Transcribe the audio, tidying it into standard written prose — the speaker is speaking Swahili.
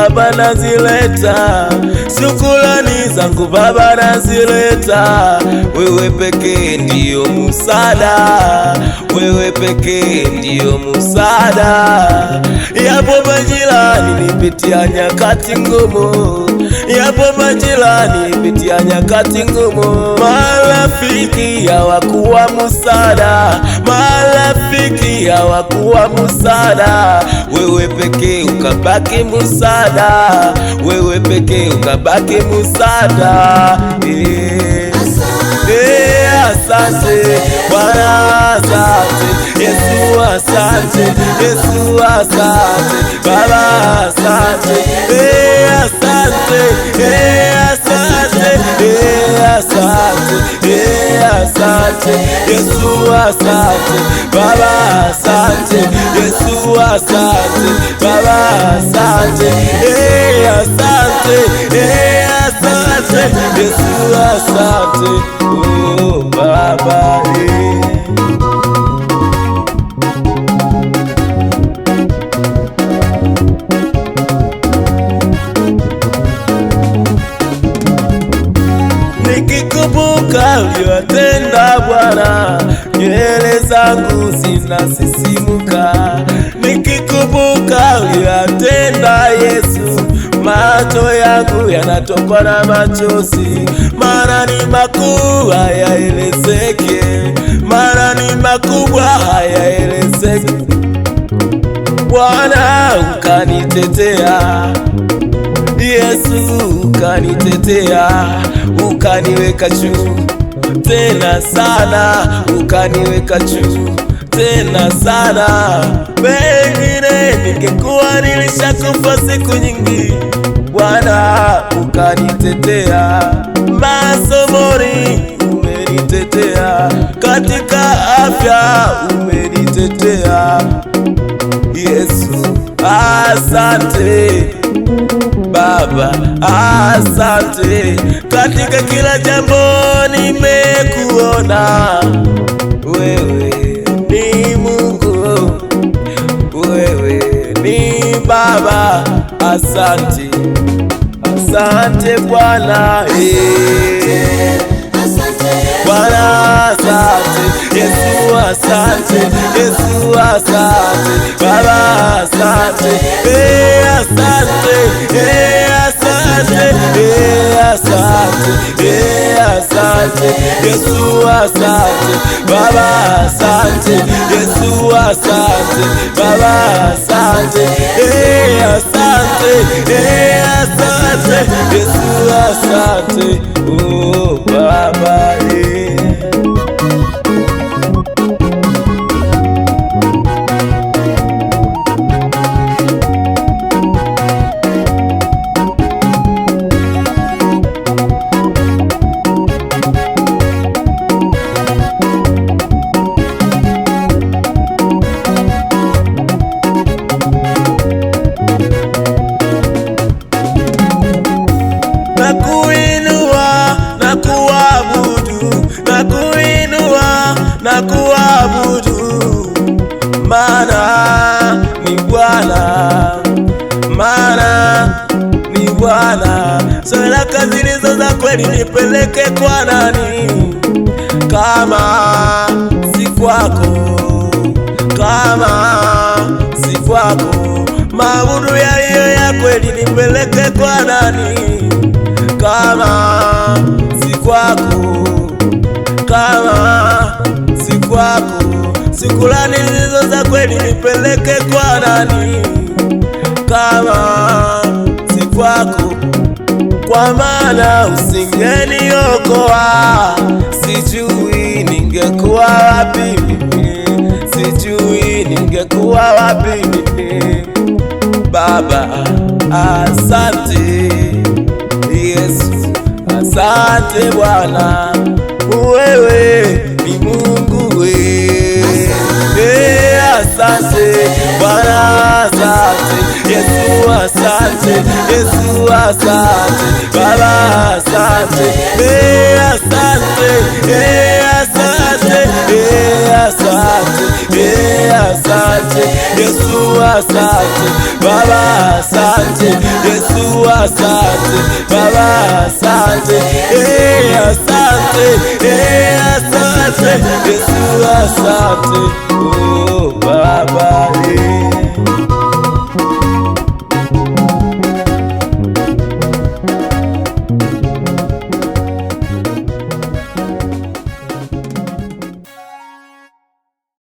Baba nazileta, shukrani zangu Baba nazileta. Wewe pekee ndiyo msaada, wewe pekee ndiyo msaada. Yapo majirani nipitia nyakati ngumu, yapo majirani nipitia nyakati ngumu. Marafiki hawakuwa msaada, marafiki hawakuwa msaada. Wewe pekee ukabaki msaada, wewe pekee ukabaki msaada. Asante Bwana, asante Yesu, asante Yesu, asante Baba, asante asante asante asante asante Yesu, asante Baba, asante Yesu, asante Baba, asante asante asante Yesu, asante oh Baba. Nikikumbuka uliyotenda Bwana, nywele zangu zinasisimuka. Nikikumbuka uliyotenda Yesu, macho yangu yanatokwa na machozi. Maana ni makuu hayaelezeki, maana ni makubwa hayaelezeki. Bwana ukanitetea, Yesu ukanitetea, ukaniweka juu tena sana, ukaniweka juu tena sana. Pengine ningekuwa nilishakufa siku nyingi, Bwana ukanitetea. Masomoni umenitetea, katika afya umenitetea. Yesu asante Baba, asante. Katika kila jambo nimekuona, wewe ni Mungu, wewe ni Baba. Asante, asante Bwana, Bwana asante, Yesu asante, Yesu asante, Baba asante, asante, asante, asante, asante, Yesu asante, Baba asante, Yesu asante, Baba asante, asante, asante, Yesu asante oh Baba. Nakuabudu, maana ni Bwana, maana ni Bwana. Sadaka zilizo za kweli nipeleke kwa nani kama si kwako, kama si kwako. Mabudu yaliyo ya kweli nipeleke kwa nani kama si kwako, kama si kwako. Shukrani zilizo za kweli nipeleke kwa nani kama si kwako. Kwa maana usingeniokoa, sijui ningekuwa wapi mimi, sijui ningekuwa wapi mimi. Baba asante, Yesu asante Bwana, wewe ni Mungu asante Bwana, asante Yesu, asante Yesu, asante Baba, asante asante asante asante, asante, asante, Yesu asante, Baba asante, Yesu asante, Baba asante, asante, asante, Yesu asante, oh Baba.